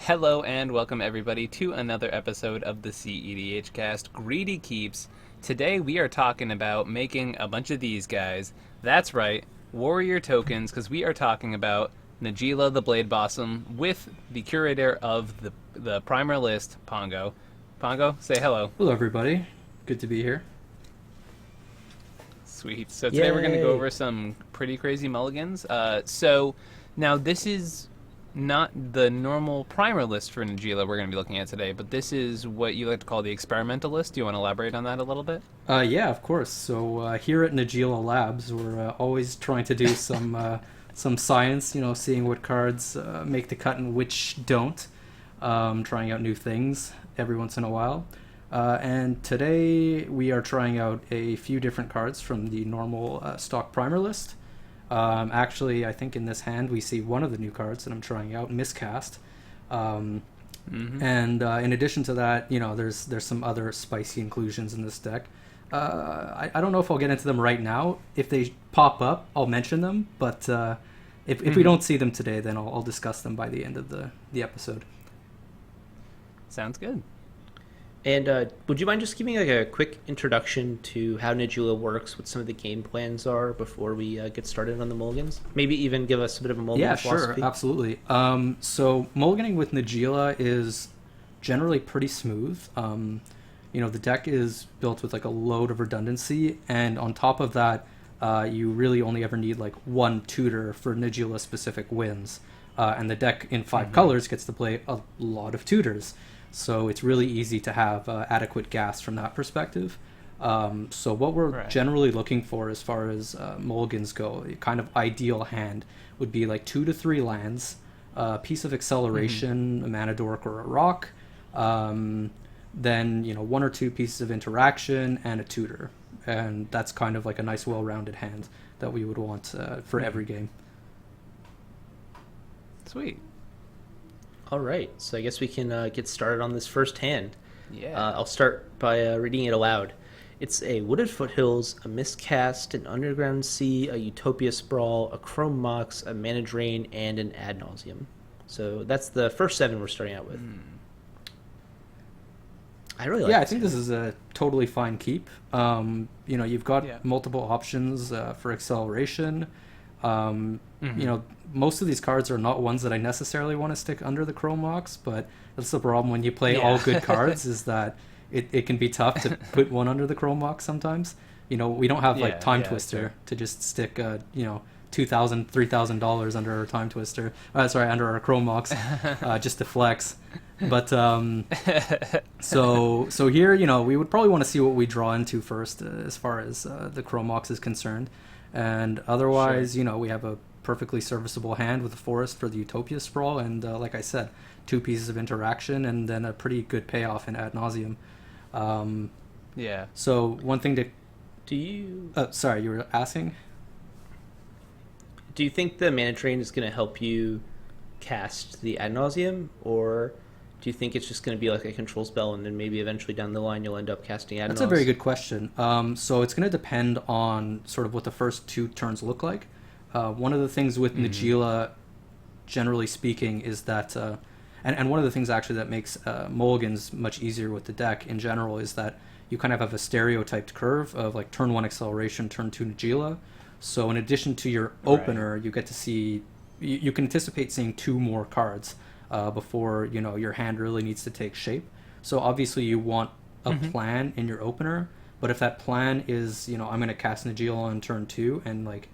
Hello and welcome everybody to another episode of the cEDH cast, Greedy Keeps. Today we are talking about making a bunch of these guys. That's right, warrior tokens, because we are talking about Najeela the Blade Blossom with the curator of the primer list, Pongo. Pongo, say hello. Hello, everybody. Good to be here. Sweet. So today we're going to go Yay! over some pretty crazy mulligans. So now this is not the normal primer list for Najeela we're going to be looking at today, but this is what you like to call the experimental list. Do you want to elaborate on that a little bit? Yeah, of course. So here at Najeela Labs, we're always trying to do some science. Seeing what cards make the cut and which don't. Trying out new things every once in a while. And today we are trying out a few different cards from the normal stock primer list. Actually, I think in this hand we see one of the new cards that I'm trying out, Miscast. And in addition to that, there's some other spicy inclusions in this deck. I don't know if I'll get into them right now. If they pop up, I'll mention them. But if we don't see them today, then I'll discuss them by the end of the episode. Sounds good. And would you mind just giving like a quick introduction to how Najeela works, what some of the game plans are before we get started on the mulligans? Maybe even give us a bit of a mulligan Yeah, philosophy. sure, absolutely. So mulliganing with Najeela is generally pretty smooth. The deck is built with like a load of redundancy, and on top of that, you really only ever need like one tutor for Najeela specific wins. And the deck in 5 colors gets to play a lot of tutors. So it's really easy to have adequate gas from that perspective. So what we're generally looking for as far as mulligans go, a kind of ideal hand would be like 2 to 3 lands, a piece of acceleration, a mana dork or a rock, then 1 or 2 pieces of interaction and a tutor. And that's kind of like a nice well-rounded hand that we would want for every game. Sweet. All right, so I guess we can get started on this first hand. Yeah. I'll start by reading it aloud. It's a Wooded Foothills, a Miscast, an Underground Sea, a Utopia Sprawl, a Chrome Mox, a Mana Drain, and an Ad Nauseam. So that's the first 7 we're starting out with. I really like I this think hand. this is a totally fine keep. You've got multiple options for acceleration. Most of these cards are not ones that I necessarily want to stick under the Chrome Mox, but that's the problem when you play all good cards is that it can be tough to put one under the Chrome Mox sometimes. We don't have like Time Twister to just stick $2,000, $3,000 under our Time Twister. Under our Chrome Mox, just to flex. But so here, we would probably want to see what we draw into first as far as the Chrome Mox is concerned. And otherwise, we have a perfectly serviceable hand with a forest for the Utopia Sprawl, and like I said, 2 pieces of interaction, and then a pretty good payoff in Ad Nauseam. So one thing to... Do you sorry, you were asking? do you think the Mana Drain is going to help you cast the Ad Nauseam, or do you think it's just going to be like a control spell, and then maybe eventually down the line you'll end up casting Ad Nauseam? That's a very good question. So it's going to depend on sort of what the first 2 turns look like. One of the things with Najeela, generally speaking, is that, and one of the things actually that makes mulligans much easier with the deck in general is that you kind of have a stereotyped curve of like turn 1 acceleration, turn 2 Najeela. So in addition to your opener, you get to see, you can anticipate seeing 2 more cards before your hand really needs to take shape. So obviously you want a plan in your opener, but if that plan is I'm going to cast Najeela on turn 2 and like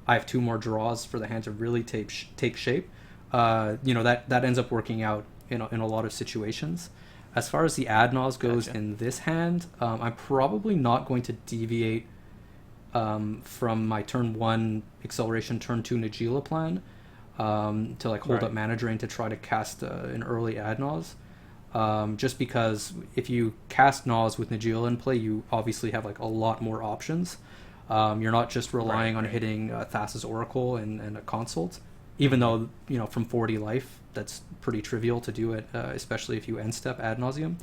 I have 2 more draws for the hand to really take shape, that ends up working out in a lot of situations. As far as the Ad Naus goes in this hand, I'm probably not going to deviate from my turn 1 acceleration, turn 2 Najeela plan to like hold up Mana Drain to try to cast an early Ad Naus. Just because if you cast Naus with Najeela in play, you obviously have like a lot more options. You're not just relying on hitting Thassa's Oracle and a Consult, even though from 40 life that's pretty trivial to do it, especially if you end step Ad Nauseam.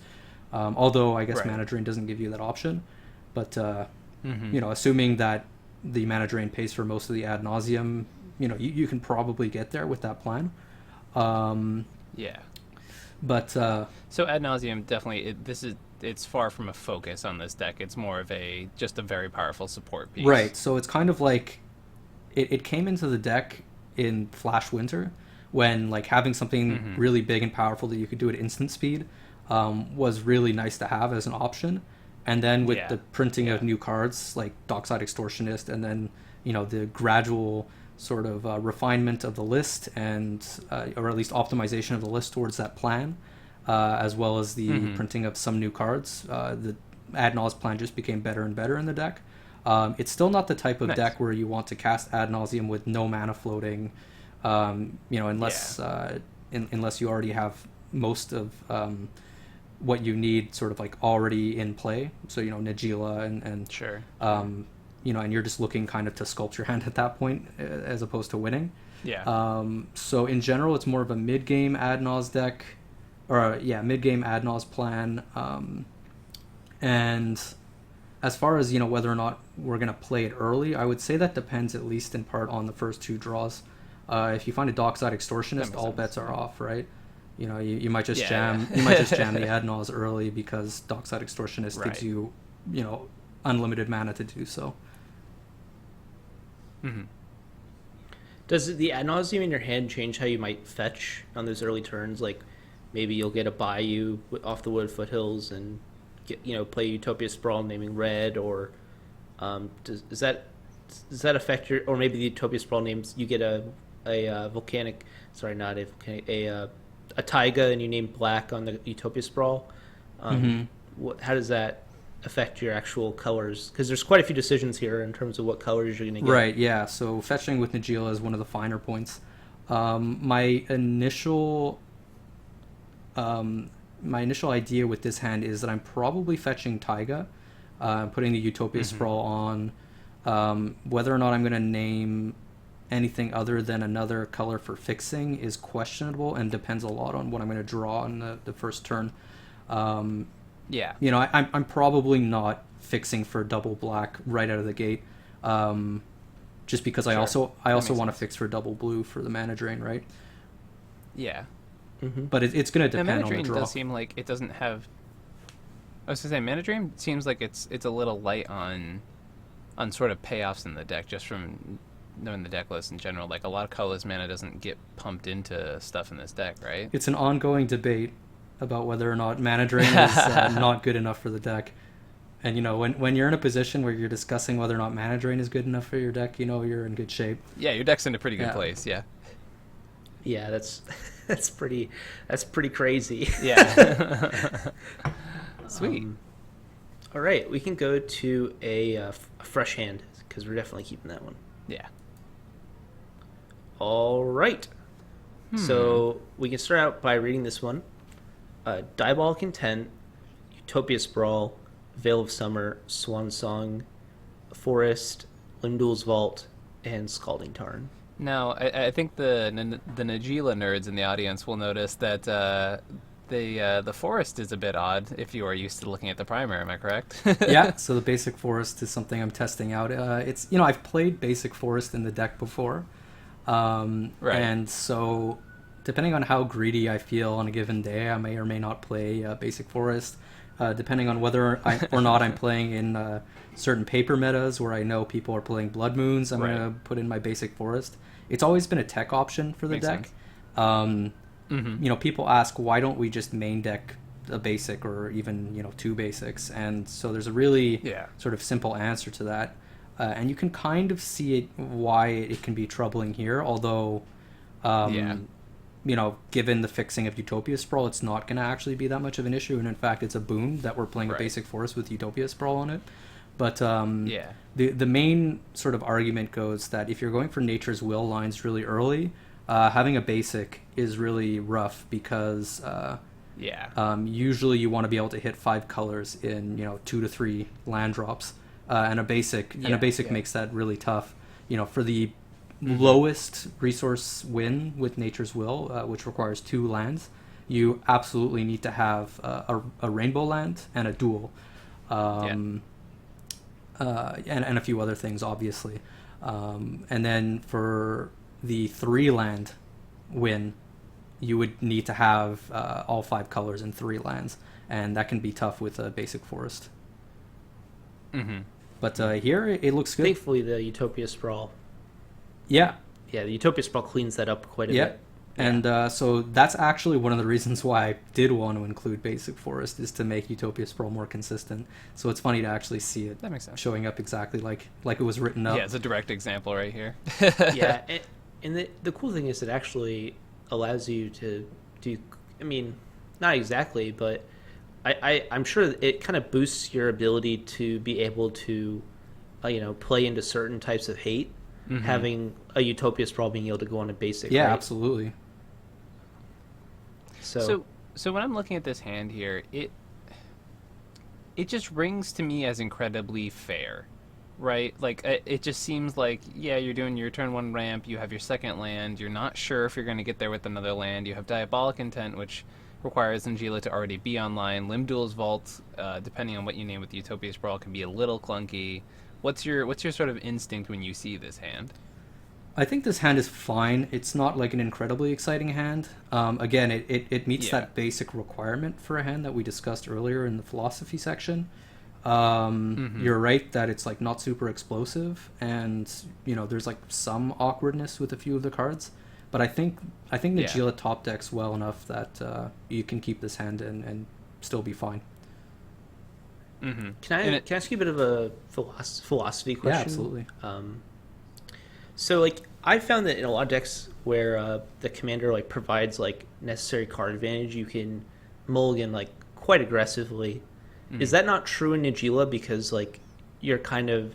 Although I guess Mana Drain doesn't give you that option, but assuming that the Mana Drain pays for most of the Ad Nauseam, you can probably get there with that plan. Yeah. But So ad nauseum definitely it's far from a focus on this deck. It's more of a just a very powerful support piece. right, so it's kind of like it came into the deck in Flash Winter when like having something really big and powerful that you could do at instant speed was really nice to have as an option. And then with Yeah. the printing Yeah. of new cards like Dockside Extortionist, and then the gradual sort of refinement of the list and or at least optimization of the list towards that plan, as well as the printing of some new cards, the ad naus plan just became better and better in the deck. It's still not the type of Nice. deck where you want to cast ad nauseum with no mana floating, unless unless you already have most of what you need sort of like already in play. So Najeela and Sure. and you're just looking kind of to sculpt your hand at that point as opposed to winning. Yeah. So in general, it's more of a mid-game ad naus deck, or mid-game ad naus plan. And as far as whether or not we're gonna play it early, I would say that depends at least in part on the first two draws. If you find a Dockside Extortionist, makes all sense. bets are off, right? You might just Yeah, jam yeah. you might just jam the ad naus early because Dockside Extortionist Right. gives you unlimited mana to do so. Hmm. Does the ad nauseum in your hand change how you might fetch on those early turns? Like maybe you'll get a Bayou off the Wooded Foothills and play Utopia Sprawl naming red, or does that affect your, or maybe the Utopia Sprawl names you get a volcanic, sorry, not a volcanic, a taiga, and you name black on the Utopia Sprawl. How does that affect your actual colors? Because there's quite a few decisions here in terms of what colors you're going to get. Right, yeah. So fetching with Najeela is one of the finer points. My initial idea with this hand is that I'm probably fetching Taiga, putting the Utopia Sprawl on. Whether or not I'm going to name anything other than another color for fixing is questionable and depends a lot on what I'm going to draw on the first turn. Yeah. I'm probably not fixing for double black right out of the gate, just because I Sure. also That want makes to sense. fix for double blue for the mana drain, right? Yeah. But it's going to And depend Mana on the Drain draw. does seem like it doesn't have. I was gonna say Mana Drain seems like it's a little light on sort of payoffs in the deck, just from knowing the deck list in general. Like a lot of colorless mana doesn't get pumped into stuff in this deck, right? It's an ongoing debate about whether or not mana drain is not good enough for the deck. And when you're in a position where you're discussing whether or not mana drain is good enough for your deck, you're in good shape. Yeah, your deck's in a pretty good Yeah. place. Yeah. Yeah, that's pretty crazy. Yeah. Sweet. All right, we can go to a fresh hand because we're definitely keeping that one. Yeah. All right. So we can start out by reading this one. Diabolic Intent, Utopia Sprawl, Veil of Summer, Swan Song, Forest, Lindul's Vault, and Scalding Tarn. Now, I think the Najeela nerds in the audience will notice that the forest is a bit odd if you are used to looking at the primer. Am I correct? Yeah, so the basic forest is something I'm testing out. It's I've played basic forest in the deck before, Right. and so depending on how greedy I feel on a given day, I may or may not play basic forest. Depending on whether or not I'm playing in certain paper metas where I know people are playing Blood Moons, I'm Right. gonna put in my basic forest. It's always been a tech option for the Makes deck. sense. People ask, why don't we just main deck a basic or even two basics? And so there's a really Yeah. sort of simple answer to that, and you can kind of see it why it can be troubling here. Although, Yeah. Given the fixing of Utopia Sprawl, it's not going to actually be that much of an issue, and in fact, it's a boon that we're playing Right. a basic forest with Utopia Sprawl on it. But Yeah. the main sort of argument goes that if you're going for Nature's Will lines really early, having a basic is really rough because Yeah. usually you want to be able to hit 5 colors in 2 to 3 land drops, and a basic Yeah. makes that really tough. For the lowest resource win with Nature's Will, which requires 2 lands, you absolutely need to have a rainbow land and a duel. And a few other things, obviously. And then for the 3 land win, you would need to have all 5 colors in 3 lands, and that can be tough with a basic forest. Mm-hmm. But here it looks good. Thankfully, the Utopia Sprawl. Yeah, Yeah, the Utopia Sprawl cleans that up quite a bit. And so that's actually one of the reasons why I did want to include Basic Forest, is to make Utopia Sprawl more consistent. So it's funny to actually see it That makes sense. showing up exactly like it was written up. Yeah, it's a direct example right here. Yeah, and the cool thing is it actually allows you to do, I mean, not exactly, but I'm sure it kind of boosts your ability to be able to, play into certain types of hate, having a Utopia Sprawl being able to go on a basic. Yeah, right? absolutely. So when I'm looking at this hand here, it just rings to me as incredibly fair, right? Like it just seems like, yeah, you're doing your turn 1 ramp, you have your second land, you're not sure if you're going to get there with another land, you have Diabolic Intent, which requires Najeela to already be online. Limdul's Vault, depending on what you name with Utopia Sprawl, can be a little clunky. What's your sort of instinct when you see this hand? I think this hand is fine. It's not like an incredibly exciting hand. Again, it meets that basic requirement for a hand that we discussed earlier in the philosophy section. You're right that it's like not super explosive, and there's like some awkwardness with a few of the cards. But I think Najeela top decks well enough that you can keep this hand and still be fine. Mm-hmm. Can I ask you a bit of a philosophy question? Yeah, absolutely. So like I found that in a lot of decks where the commander like provides like necessary card advantage, you can mulligan like quite aggressively. Is that not true in Najeela? Because like you're kind of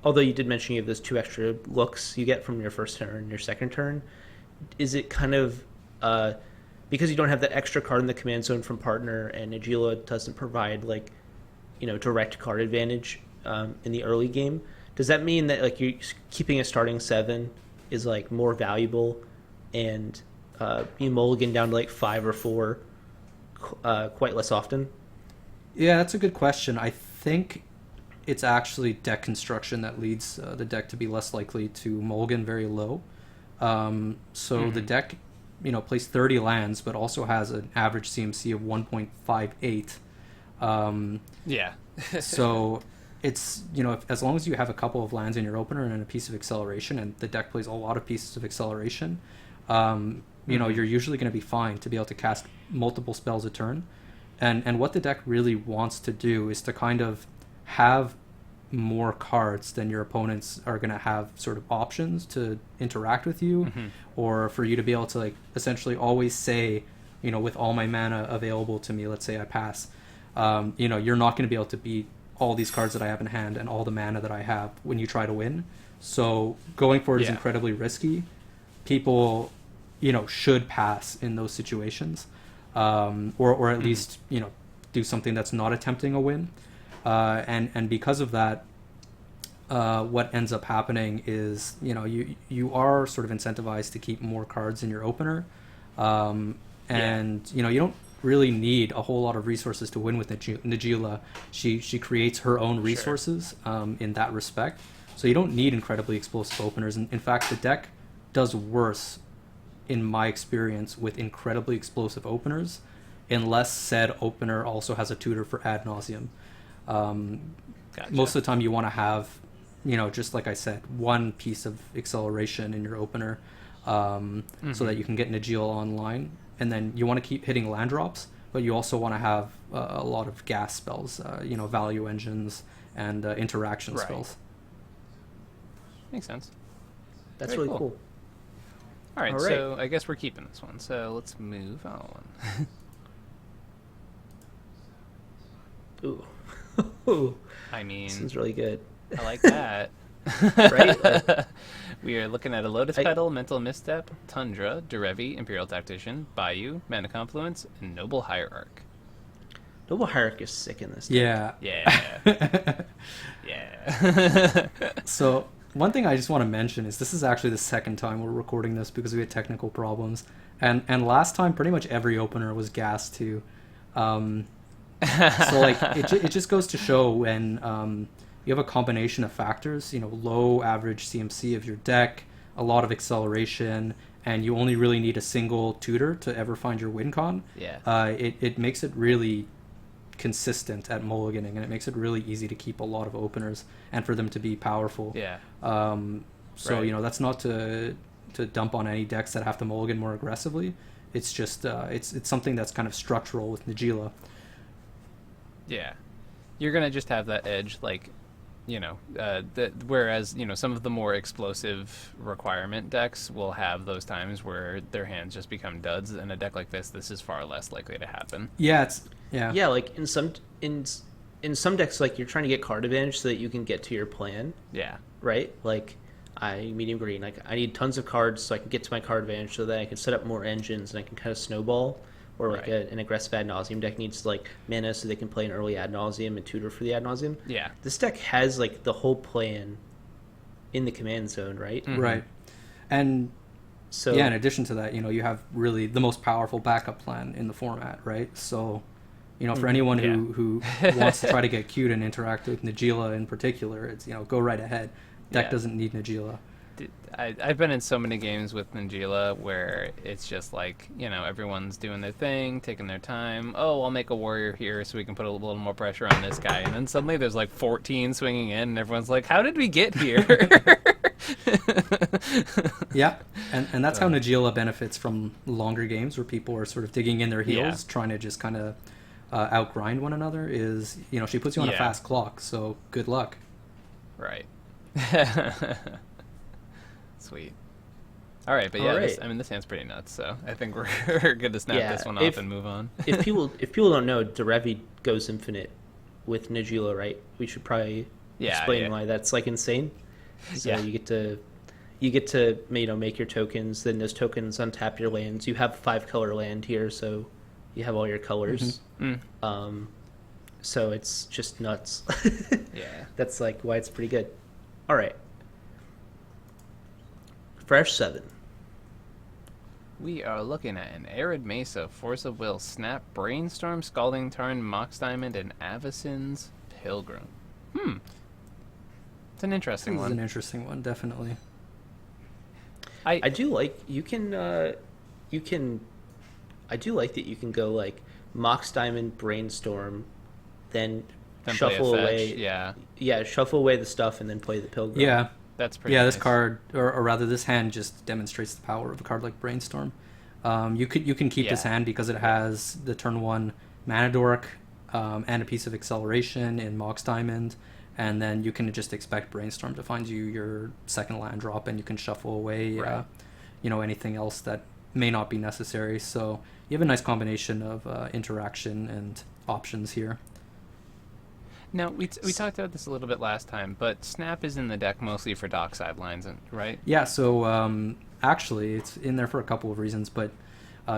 although you did mention you have those 2 extra looks you get from your first turn and your second turn, is it kind of because you don't have that extra card in the command zone from partner, and Najeela doesn't provide like direct card advantage in the early game? Does that mean that like you keeping a starting 7 is like more valuable, and you mulligan down to like 5 or 4 quite less often? Yeah, that's a good question. I think it's actually deck construction that leads the deck to be less likely to mulligan very low. So the deck, plays 30 lands, but also has an average CMC of 1.58. Yeah. So it's, as long as you have a couple of lands in your opener and a piece of acceleration, and the deck plays a lot of pieces of acceleration, you're usually going to be fine to be able to cast multiple spells a turn. And what the deck really wants to do is to kind of have more cards than your opponents are going to have sort of options to interact with you, or for you to be able to like essentially always say, with all my mana available to me, let's say I pass, you're not going to be able to beat all these cards that I have in hand and all the mana that I have when you try to win. So going forward is incredibly risky. People, should pass in those situations, or at least, do something that's not attempting a win. And because of that, what ends up happening is, you are sort of incentivized to keep more cards in your opener. You don't really need a whole lot of resources to win with Najeela. She creates her own resources in that respect. So you don't need incredibly explosive openers. In fact, the deck does worse, in my experience, with incredibly explosive openers, unless said opener also has a tutor for ad nauseum. Gotcha. Most of the time you want to have, just like I said, one piece of acceleration in your opener, so that you can get Najeela online. And then you want to keep hitting land drops, but you also want to have a lot of gas spells, value engines and interaction spells. Makes sense. That's Very really cool. All right, All right. so I guess we're keeping this one. So let's move on. Ooh. Ooh. I mean, This is really good. I like that. Right? We are looking at a Lotus Petal, Mental Misstep, Tundra, Derevi, Imperial Tactician, Bayou, Mana Confluence, and Noble Hierarch. Noble Hierarch is sick in this. Yeah. Yeah. Yeah. So one thing I just want to mention is this is actually the second time we're recording this because we had technical problems. And last time pretty much every opener was gas too. So like it just goes to show when you have a combination of factors, low average CMC of your deck, a lot of acceleration, and you only really need a single tutor to ever find your win con, Yeah. it makes it really consistent at mulliganing, and it makes it really easy to keep a lot of openers and for them to be powerful. Yeah. So Right. that's not to dump on any decks that have to mulligan more aggressively. It's just it's something that's kind of structural with Najeela. Yeah. You're going to just have that edge, like, whereas, some of the more explosive requirement decks will have those times where their hands just become duds. In a deck like this is far less likely to happen. Yeah, Yeah, like in some decks, like you're trying to get card advantage so that you can get to your plan, Yeah. right? Like medium green, like I need tons of cards so I can get to my card advantage so that I can set up more engines and I can kind of snowball. Or like Right. an aggressive ad nauseum deck needs like mana so they can play an early ad nauseum and tutor for the ad nauseum. Yeah. This deck has like the whole plan in the command zone, right? Mhm. right. And So yeah, in addition to that, you have really the most powerful backup plan in the format, right? So, for anyone Yeah. who wants to try to get cute and interact with Najeela in particular, it's go right ahead. Deck Yeah. doesn't need Najeela. I've been in so many games with Najeela where it's just like, everyone's doing their thing, taking their time. Oh, I'll make a warrior here so we can put a little more pressure on this guy. And then suddenly there's like 14 swinging in, and everyone's like, how did we get here? Yeah, and that's how Najeela benefits from longer games where people are sort of digging in their heels, trying to just kind of outgrind one another. Is she puts you on a Yeah. fast clock, so good luck. Right. Sweet. All right, but yeah, All right. this hand's pretty nuts, so I think we're good to snap Yeah, this one off if- and move on. if people don't know, Derevi goes infinite with Najeela, right? We should probably explain why that's like insane. So Yeah. you get to make your tokens, then those tokens untap your lands. You have 5-color land here, so you have all your colors. So it's just nuts. Yeah. That's like why it's pretty good. All right. Fresh 7. We are looking at an Arid Mesa, Force of Will, Snap, Brainstorm, Scalding Tarn, Mox Diamond, and Avacyn's Pilgrim. It's an interesting This is one. an interesting one, definitely. I do like I do like that you can go like Mox Diamond, Brainstorm, then Then play a shuffle fetch, away. yeah. Shuffle away the stuff and then play the Pilgrim. Yeah, That's pretty this nice. card, or rather, this hand just demonstrates the power of a card like Brainstorm. You can keep this Yeah. hand because it has the turn 1 mana dork and a piece of acceleration in Mox Diamond, and then you can just expect Brainstorm to find you your second land drop, and you can shuffle away Right. anything else that may not be necessary. So you have a nice combination of interaction and options here. Now, we talked about this a little bit last time, but Snap is in the deck mostly for dockside lines, right? Yeah, so actually, it's in there for a couple of reasons, but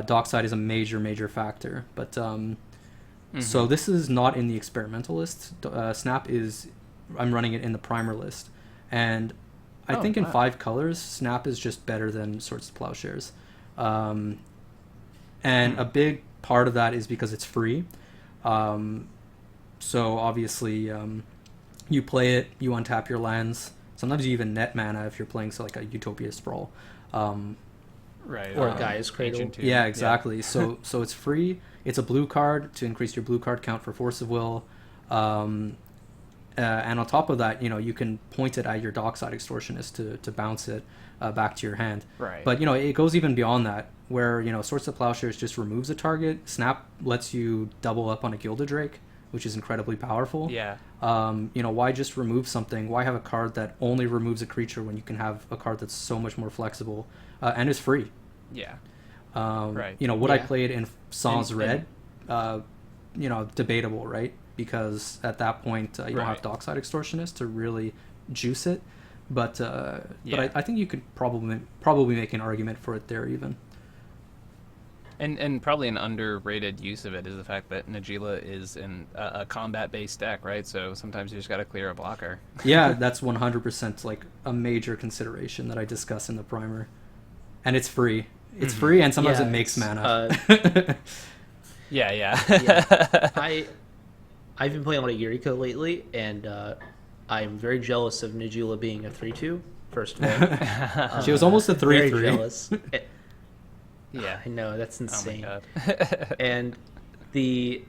dockside is a major factor. But so this is not in the experimental list. Snap is, I'm running it in the primer list, and I think in wow. 5 colors, Snap is just better than Swords to Plowshares, and a big part of that is because it's free. So obviously, you play it, you untap your lands. Sometimes you even net mana if you're playing like a Utopia Sprawl. Right. Or a Gaia's Cradle. Ancient Tomb. Yeah, exactly. So it's free. It's a blue card to increase your blue card count for Force of Will. And on top of that, you can point it at your Dockside Extortionist to bounce it back to your hand. Right. But it goes even beyond that, where Swords to Plowshares just removes a target. Snap lets you double up on a Gilded Drake, which is incredibly powerful. Yeah. Why just remove something? Why have a card that only removes a creature when you can have a card that's so much more flexible and is free? Yeah. Right. Right. Would I Yeah. play it in Sans And- Red? Debatable, right? Because at that point, you don't have Right. Dockside Extortionist to really juice it. But Yeah. I think you could probably make an argument for it there even. And probably an underrated use of it is the fact that Najeela is in a combat-based deck, right? So sometimes you just got to clear a blocker. Yeah, that's 100% like a major consideration that I discuss in the primer, and it's free. It's free, and sometimes Yeah, it makes it's, mana. Yeah. Yeah. I've been playing a lot of Yuriko lately, and I'm very jealous of Najeela being a 3/2. First of all, She was almost a very 3/3. jealous. Yeah. I know, that's Oh my insane. god. And the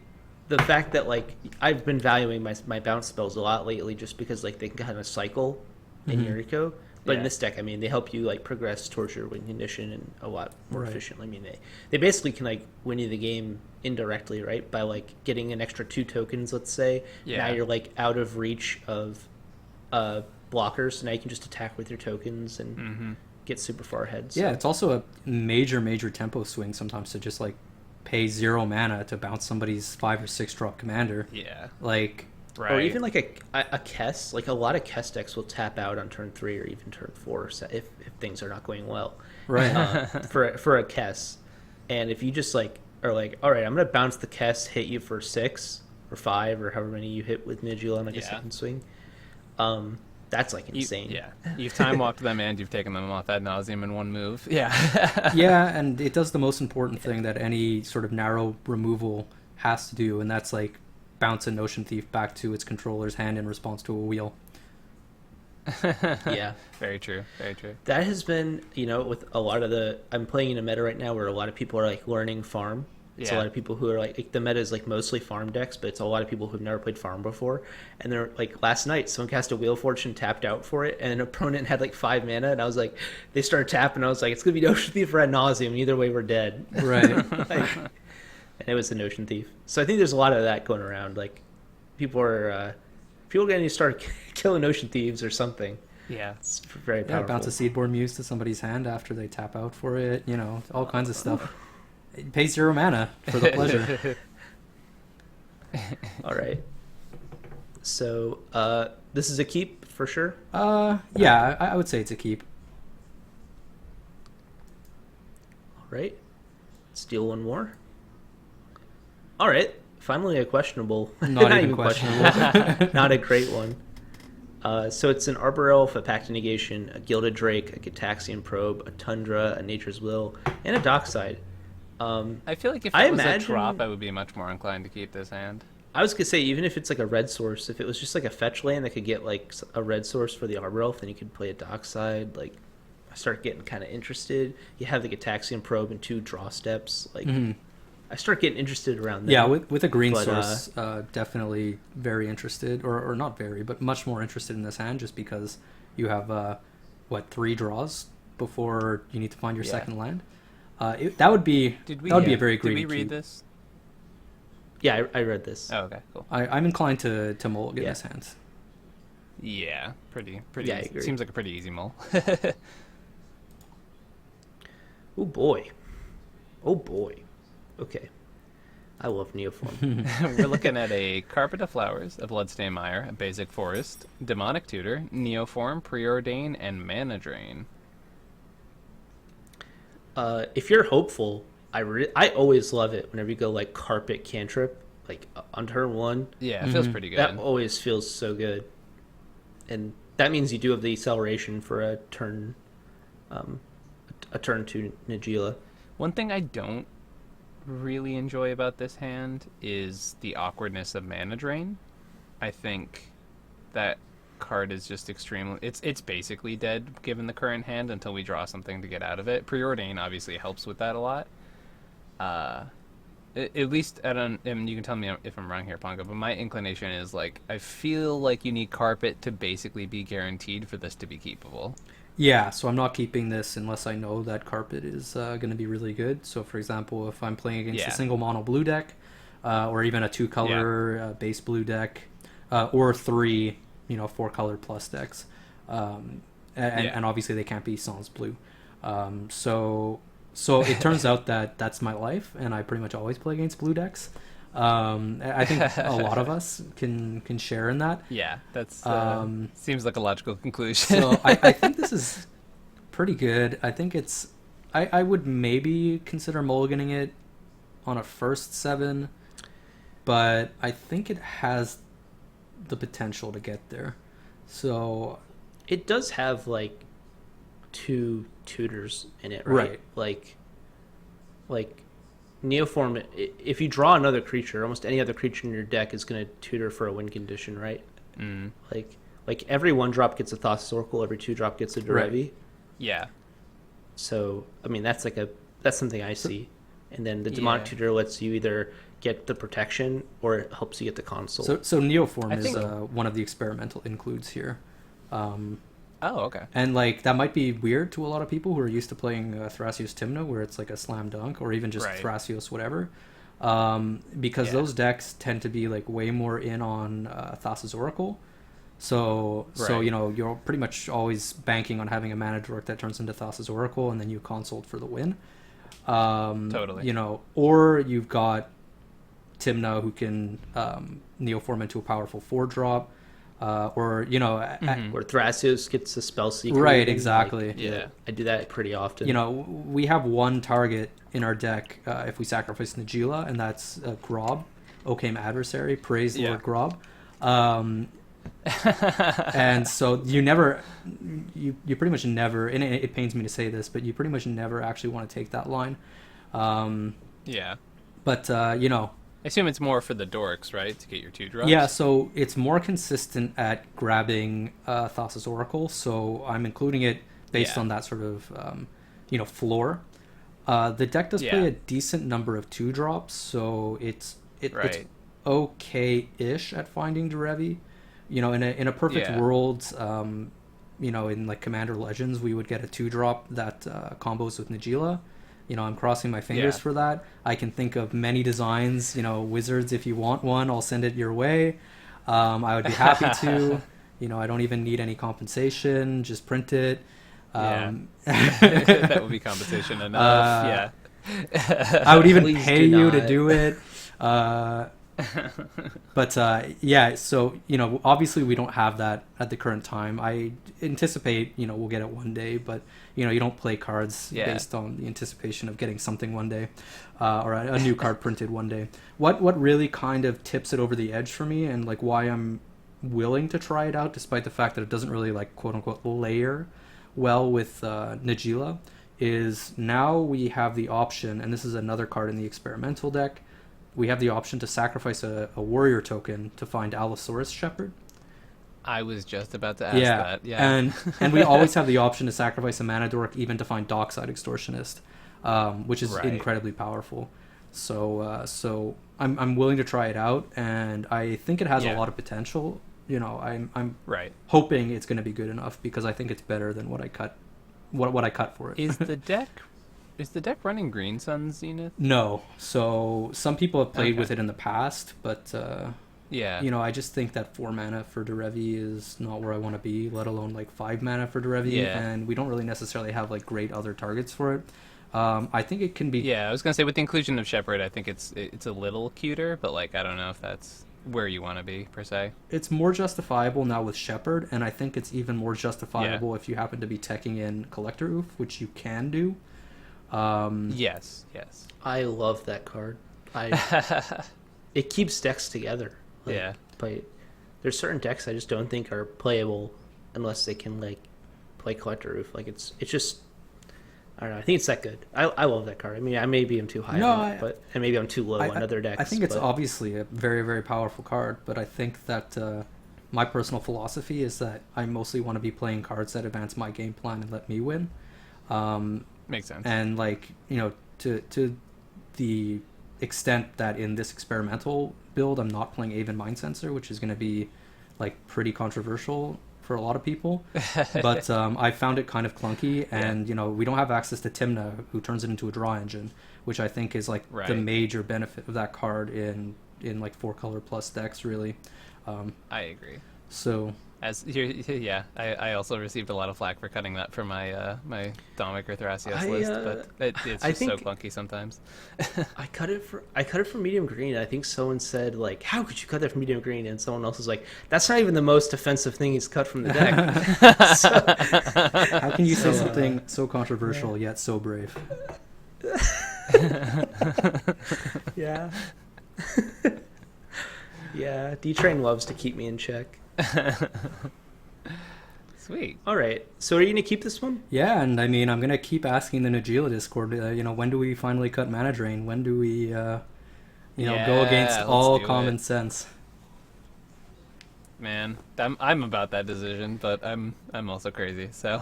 fact that like I've been valuing my bounce spells a lot lately just because like they can kind of cycle in Yuriko. But in Yeah. this deck, I mean, they help you like progress towards your win condition and a lot more Right. efficiently. I mean, they basically can like win you the game indirectly, right? By like getting an extra 2 tokens, let's say. Yeah. Now you're like out of reach of blockers, so now you can just attack with your tokens and get super far ahead. So. Yeah, it's also a major tempo swing sometimes to just like pay 0 mana to bounce somebody's 5 or 6 drop commander. Yeah. Like, Right. Or even like a Kess, like a lot of Kess decks will tap out on turn 3 or even turn 4 if things are not going well. right. For a Kess, and if you just like are like, all right, I'm gonna bounce the Kess, hit you for 6 or 5 or however many you hit with Najeela on like a Yeah. second swing, that's like insane. Yeah. You've time walked them and you've taken them off ad nauseum in one move. Yeah. Yeah, and it does the most important thing that any sort of narrow removal has to do, and that's like bounce a Notion Thief back to its controller's hand in response to a wheel. Yeah. Very true. Very true. That has been, with a lot of I'm playing in a meta right now where a lot of people are like learning farm. It's a Yeah. lot of people who are like the meta is like mostly farm decks, but it's a lot of people who've never played farm before. And they're like, last night someone cast a Wheel of Fortune, tapped out for it, and an opponent had like 5 mana, and I was like, they started tapping, I was like, it's gonna be Notion Thief for ad nauseum. Either way, we're dead. Right. And it was the Notion Thief. So I think there's a lot of that going around. Like people are going to start killing Notion Thieves or something. Yeah. It's very Yeah, powerful. bounce a Seedborn Muse to somebody's hand after they tap out for it, all kinds of stuff. It pays 0 mana for the pleasure. All right. So this is a keep for sure. Yeah, I would say it's a keep. All right. Let's deal one more. All right. Finally, a questionable. Not even questionable. Not a great one. So it's an Arbor Elf, a Pact of Negation, a Gilded Drake, a Gitaxian Probe, a Tundra, a Nature's Will, and a Dockside. I feel like if I it was imagine- a drop, I would be much more inclined to keep this hand. I was gonna say, even if it's like a red source, if it was just like a fetch land that could get like a red source for the Arbor Elf, then you could play a Dockside. Like, I start getting kind of interested. You have the Gitaxian Probe and 2 draw steps. Like, I start getting interested around there. Yeah, with a green But, source, definitely very interested, or not very, but much more interested in this hand, just because you have 3 draws before you need to find your Yeah. second land. That would be a very greedy Did we read keep. this? Yeah, I read this. Oh, okay, cool. I'm inclined to mulligan Yeah. this hand. Yeah, pretty. Yeah, I easy. agree. Seems like a pretty easy mull. Oh boy. Oh boy. Okay. I love Neoform. We're looking at a Carpet of Flowers, a Bloodstained Mire, a Basic Forest, Demonic Tutor, Neoform, Preordain, and Mana Drain. If you're hopeful, I always love it whenever you go like Carpet Cantrip, like on turn 1. Yeah, it feels pretty good. That always feels so good. And that means you do have the acceleration for a turn 2 Najeela. One thing I don't really enjoy about this hand is the awkwardness of Mana Drain. I think that card is just extremely... It's basically dead given the current hand until we draw something to get out of it. Preordain obviously helps with that a lot. At least, and you can tell me if I'm wrong here, Pongo, but my inclination is like, I feel like you need Carpet to basically be guaranteed for this to be keepable. Yeah, so I'm not keeping this unless I know that Carpet is going to be really good. So, for example, if I'm playing against Yeah. a single mono blue deck, or even a 2-color base blue deck, or 3, 4-color plus decks, and obviously they can't be sans blue. So it turns out that that's my life, and I pretty much always play against blue decks. I think a lot of us can share in that. Yeah, that's seems like a logical conclusion. So I think this is pretty good. I think it's... I would maybe consider mulliganing it on a first 7, but I think it has the potential to get there. So... It does have like 2 tutors in it, right? Like Neoform, if you draw another creature, almost any other creature in your deck is going to tutor for a win condition, right? Mm. Like every 1-drop gets a Thassa's Oracle, every 2-drop gets a Derevi. Yeah. So, I mean, that's like a That's something I see. And then the demonic Yeah. tutor lets you either get the protection or it helps you get the console. So Neoform I is think- one of the experimental includes here. Oh, okay. And like that might be weird to a lot of people who are used to playing Thrasios Tymna, where it's like a slam dunk, or even just Right. Thrasios whatever, because Yeah. those decks tend to be like way more in on Thassa's Oracle. So Right. you know you're pretty much always banking on having a mana dork that turns into Thassa's Oracle, and then you consult for the win. Totally. You know, or you've got Tymna who can Neoform into a powerful 4-drop. Or you know, Mhm. Where Thrasios gets a spell seeker. right, even, exactly. Yeah. I do that pretty often. You know, we have one target in our deck if we sacrifice Najeela, and that's Grob, Occam Adversary, praise Yeah. Lord Grob. And so you never, you pretty much never, and it pains me to say this, but you pretty much never actually want to take that line. Yeah. But, you know, I assume it's more for the dorks, right? To get your 2 drops? yeah, so it's more consistent at grabbing Thassa's Oracle, so I'm including it based Yeah. on that sort of, you know, floor. The deck does play Yeah. a decent number of 2-drops, so it's Right. okay-ish at finding Derevi. You know, in a perfect Yeah. world, you know, in like Commander Legends, we would get a 2-drop that combos with Najeela. You know, I'm crossing my fingers Yeah. for that. I can think of many designs. You know, Wizards, if you want one, I'll send it your way. I would be happy to. You know, I don't even need any compensation. Just print it. Yeah. That would be compensation enough. Yeah. I would even Please pay do you to not. do it. But yeah, so you know, obviously we don't have that at the current time. I anticipate, you know, we'll get it one day, but you know, you don't play cards Yeah. based on the anticipation of getting something one day, or a new card printed one day. What really kind of tips it over the edge for me, and like why I'm willing to try it out, despite the fact that it doesn't really like quote unquote layer well with Najeela, is now we have the option, and this is another card in the experimental deck. We have the option to sacrifice a warrior token to find Allosaurus Shepherd. I was just about to ask that. Yeah. and we always have the option to sacrifice a mana dork even to find Dockside Extortionist, which is Right. incredibly powerful. So I'm willing to try it out, and I think it has Yeah. a lot of potential. You know, I'm Right. hoping it's going to be good enough because I think it's better than what I cut for it. Is the deck running Green Sun Zenith? No. So some people have played Okay. with it in the past, but Yeah. you know, I just think that 4 mana for Derevi is not where I want to be, let alone like 5 mana for Derevi, Yeah. and we don't really necessarily have like great other targets for it. I think it can be. Yeah, I was gonna say with the inclusion of Shepherd, I think it's a little cuter, but like I don't know if that's where you want to be per se. It's more justifiable now with Shepherd, and I think it's even more justifiable if you happen to be teching in Collector Oof, which you can do. Yes. Yes. I love that card. It keeps decks together. Like, Yeah. But there's certain decks I just don't think are playable unless they can like play Collector Roof. Like it's just I don't know. I think it's that good. I love that card. I mean, I maybe I'm too high No, on it, but and maybe I'm too low on other decks. I think it's but obviously a very, very powerful card, but I think that my personal philosophy is that I mostly want to be playing cards that advance my game plan and let me win. Makes sense. And like, you know, to the extent that in this experimental build I'm not playing Aven Mind Sensor, which is going to be like pretty controversial for a lot of people, but I found it kind of clunky, and you know, we don't have access to Tymna, who turns it into a draw engine, which I think is like the Right. major benefit of that card in like 4-color plus decks, really. I agree. So As here, yeah, I also received a lot of flack for cutting that from my my Domic or Thrasios list, but it's I just so think- clunky sometimes. I cut it for medium green. I think someone said like, "How could you cut that from medium green?" And someone else was like, "That's not even the most offensive thing he's cut from the deck." So, how can you say something so controversial yet so brave? yeah, yeah. D-Train loves to keep me in check. Sweet. All right. So are you gonna keep this one? Yeah, and I mean, I'm gonna keep asking the Najeela Discord. You know, when do we finally cut mana drain? When do we, go Yeah, against let's all do common it. sense? Man, I'm about that decision, but I'm also crazy. So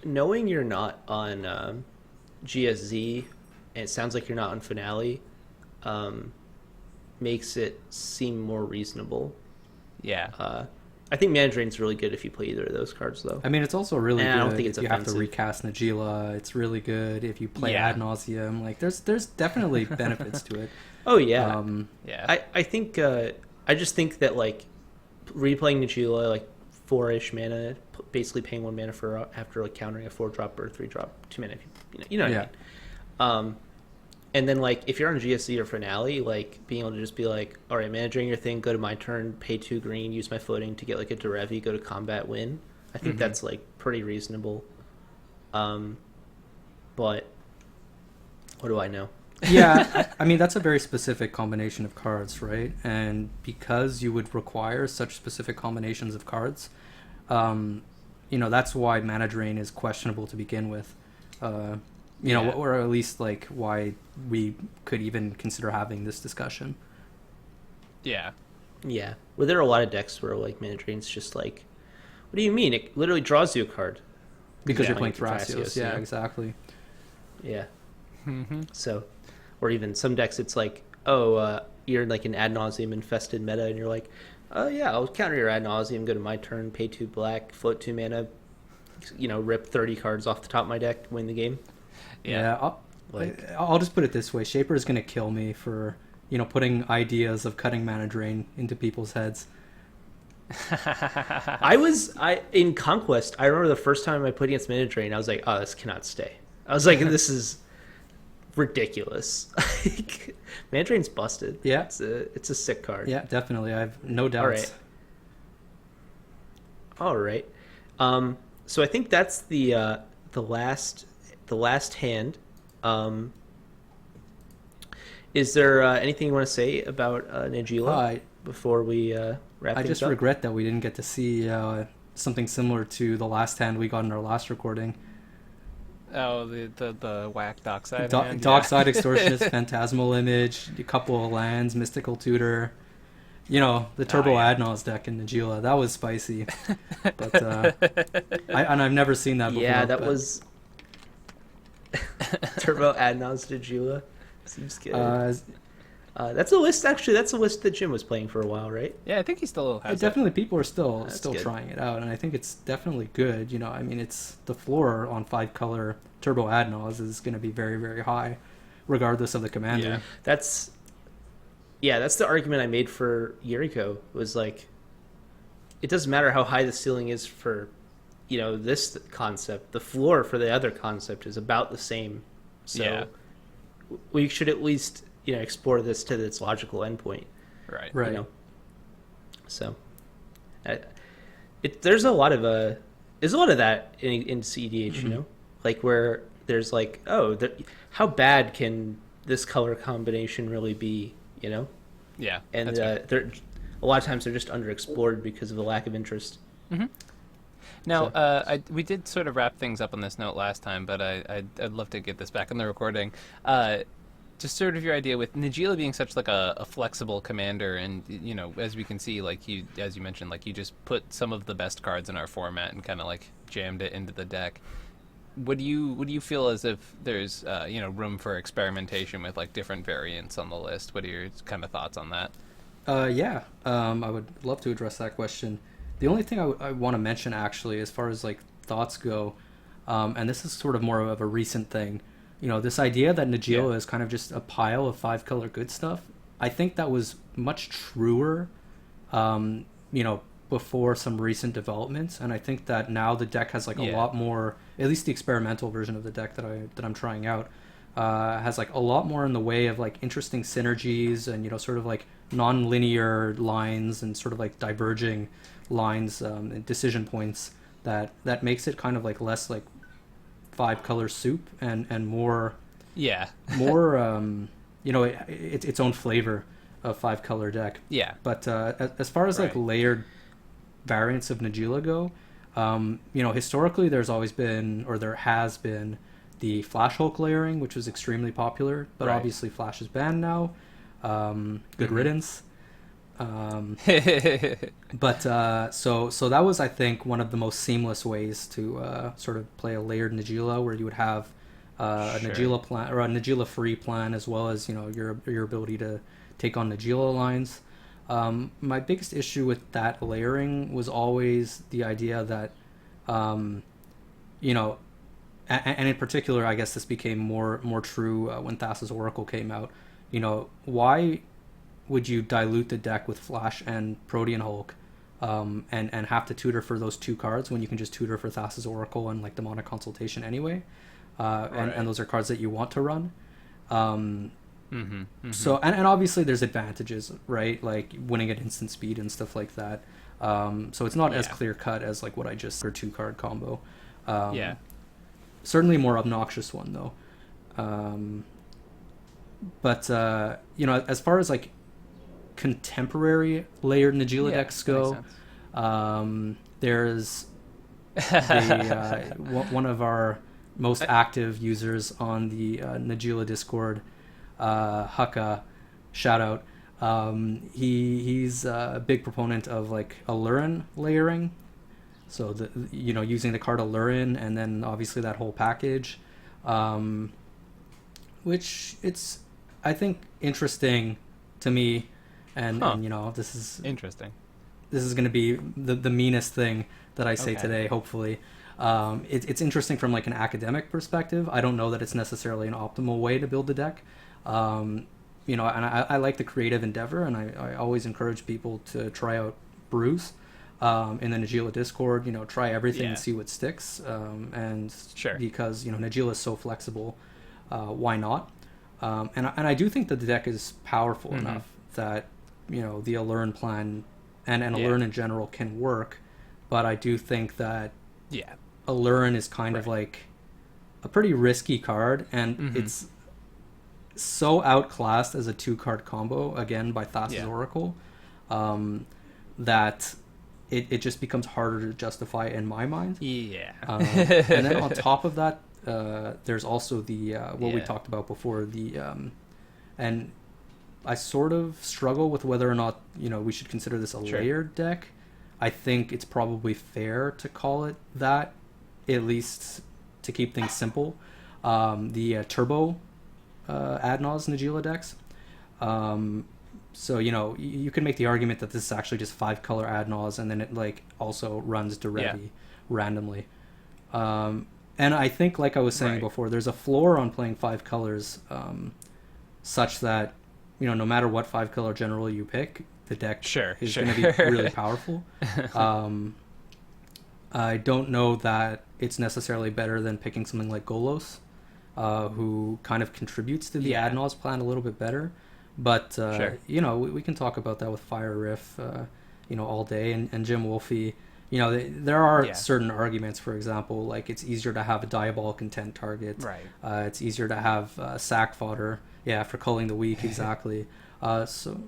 Knowing you're not on GSZ, and it sounds like you're not on Finale, makes it seem more reasonable. Yeah. I think Mana Drain's really good if you play either of those cards, though. I mean, it's also really And good I don't think it's if you have offensive. to recast Najeela. It's really good if you play Yeah. Ad Nauseam. Like, there's definitely benefits to it. Oh yeah, Yeah. I think I just think that like replaying Najeela like 4-ish mana, basically paying 1 mana for after like countering a 4-drop or a 3-drop 2 mana. You know what Yeah. I mean. And then like if you're on GSC or Finale, like being able to just be like, all right, managing your thing, go to my turn, pay 2 green, use my floating to get like a Derevi, go to combat, win. I think that's like pretty reasonable. But what do I know? Yeah, I mean, that's a very specific combination of cards, right? And because you would require such specific combinations of cards, that's why Mana Drain is questionable to begin with. Or at least like why we could even consider having this discussion. Yeah. Yeah. Well, there are a lot of decks where like Mana Drain's just like, what do you mean? It literally draws you a card. Because Yeah, you're playing like Thrasios. Yeah, exactly. Yeah. Mm-hmm. So, or even some decks, it's like, you're in like an ad nauseum infested meta, and you're like, oh yeah, I'll counter your ad nauseum, go to my turn, pay 2 black, float 2 mana, rip 30 cards off the top of my deck, win the game. Yeah, I'll just put it this way: Shaper is going to kill me for putting ideas of cutting Mana Drain into people's heads. I in Conquest, I remember the first time I played against Mana Drain, I was like, oh, this cannot stay. I was like, this is ridiculous. Mana Drain's busted. Yeah. It's a sick card. Yeah, definitely. I have no doubts. All right. So I think that's the last hand. Is there anything you want to say about Najeela before we wrap things up? I just regret that we didn't get to see something similar to the last hand we got in our last recording. Oh, the whack Dockside. Dockside Extortionist, Phantasmal Image, a couple of lands, Mystical Tutor. The Turbo Adnals deck in Najeela. That was spicy. But I've never seen that before. Yeah, that was Turbo Adnals Najeela. Seems good. That's a list, actually. That's a list that Jim was playing for a while, right? Yeah, I think he still has definitely, people are still good. trying it out, and I think it's definitely good. I mean, it's the floor on 5-color Turbo Adnals is going to be very, very high, regardless of the commander. Yeah. That's the argument I made for Yuriko. Was like, it doesn't matter how high the ceiling is for, this concept. The floor for the other concept is about the same. So we should at least explore this to its logical endpoint. Right. So there's a lot of that in cEDH. Like where there's like, how bad can this color combination really be? Yeah. And they're a lot of times they're just underexplored because of the lack of interest. Mm-hmm. Now, we did sort of wrap things up on this note last time, but I'd love to get this back on the recording. Just sort of your idea with Najeela being such like a flexible commander, and as we can see, like as you mentioned, like you just put some of the best cards in our format and kind of like jammed it into the deck. Would you feel as if there's room for experimentation with like different variants on the list? What are your kind of thoughts on that? I would love to address that question. The only thing I want to mention, actually, as far as like thoughts go, and this is sort of more of a recent thing, this idea that Najeela is kind of just a pile of 5-color good stuff. I think that was much truer, before some recent developments, and I think that now the deck has like a lot more. At least the experimental version of the deck that I'm trying out has like a lot more in the way of like interesting synergies and sort of like non-linear lines and sort of like diverging lines and decision points that makes it kind of like less like 5-color soup and more its own flavor of 5-color deck. But as far as like layered variants of Najeela go, historically there has been the Flash Hulk layering, which was extremely popular, but obviously Flash is banned now. Good riddance. But so that was, I think, one of the most seamless ways to sort of play a layered Najeela, where you would have a Sure. Najeela plan or a Najeela free plan, as well as your ability to take on Najeela lines. My biggest issue with that layering was always the idea that, um, you know, and in particular, I guess this became more true when Thassa's Oracle came out. Why would you dilute the deck with Flash and Protean Hulk, and have to tutor for those two cards when you can just tutor for Thassa's Oracle and like Demonic Consultation anyway? Right. And those are cards that you want to run. Um, Mm-hmm. Mm-hmm. so and obviously there's advantages, right? Like winning at instant speed and stuff like that. So it's not as Yeah. clear cut as like what I just for 2 card combo. Yeah. Certainly more obnoxious one though. But as far as like contemporary layered Najeela Yeah, decks that makes go, sense. there's one of our most active users on the Najeela Discord, Haka, shout out. He's a big proponent of like Allurin layering, so using the card Allurin and then obviously that whole package, which it's I think interesting to me, and Huh. and this is Interesting. going to be the meanest thing that I say Okay. today, hopefully. It's interesting from like an academic perspective. I don't know that it's necessarily an optimal way to build the deck. And I like the creative endeavor, and I always encourage people to try out brews in the Najeela Discord. Try everything Yeah. and see what sticks. And Sure. because Najeela is so flexible, why not? And I do think that the deck is powerful Mhm. enough that the Allurin plan and Yeah. Allurin in general can work, but I do think that Yeah. Allurin is kind of Right. like a pretty risky card, and Mhm. it's so outclassed as a 2 card combo again by Thassa's Yeah. Oracle, that it just becomes harder to justify in my mind. Yeah. And then on top of that, there's also the what we Yeah. talked about before, and I sort of struggle with whether or not we should consider this a Sure. layered deck. I think it's probably fair to call it that, at least to keep things simple. The turbo Adnaz Najeela decks. So you can make the argument that this is actually just 5-color Adnaz, and then it like also runs to Yeah. Revi randomly. And I think, like I was saying Right. before, there's a floor on playing 5 colors, such that no matter what 5-color general you pick, the deck Sure, is sure. going to be really powerful. I don't know that it's necessarily better than picking something like Golos, who kind of contributes to the Yeah. Adnaz plan a little bit better. But Sure. we can talk about that with Fire Riff, all day. And Jim Wolfe, there are Yeah. certain arguments. For example, like it's easier to have a diabolic intent target. Right. It's easier to have sack fodder. Yeah, for culling the weak, exactly. So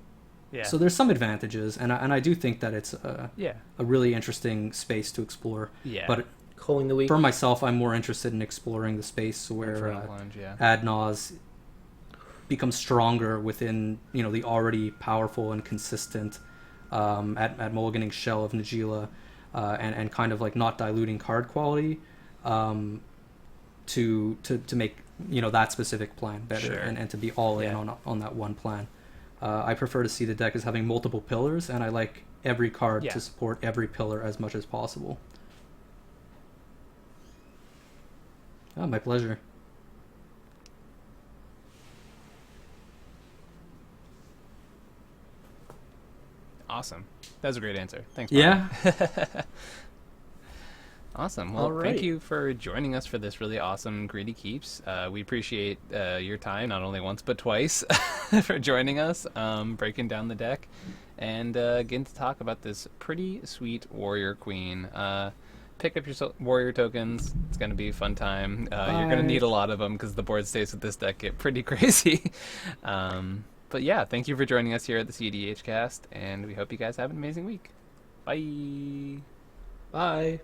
Yeah. so there's some advantages, and I do think that it's Yeah. a really interesting space to explore. Yeah. But Calling the week. for myself, I'm more interested in exploring the space where Infernal Plunge, yeah. Adnaz becomes stronger within the already powerful and consistent at mulliganing shell of Najeela, and kind of like not diluting card quality, to make that specific plan better, Sure. and to be all in Yeah. on that one plan. I prefer to see the deck as having multiple pillars, and I like every card Yeah. to support every pillar as much as possible. Oh, my pleasure. Awesome. That was a great answer. Thanks. Yeah. Awesome. Well, All right. thank you for joining us for this really awesome Greedy Keeps. We appreciate your time, not only once but twice, for joining us, breaking down the deck, and getting to talk about this pretty sweet Warrior Queen. Pick up your Warrior tokens. It's going to be a fun time. You're going to Bye. need a lot of them because the board stays with this deck get pretty crazy. But yeah, thank you for joining us here at the cEDH cast, and we hope you guys have an amazing week. Bye. Bye.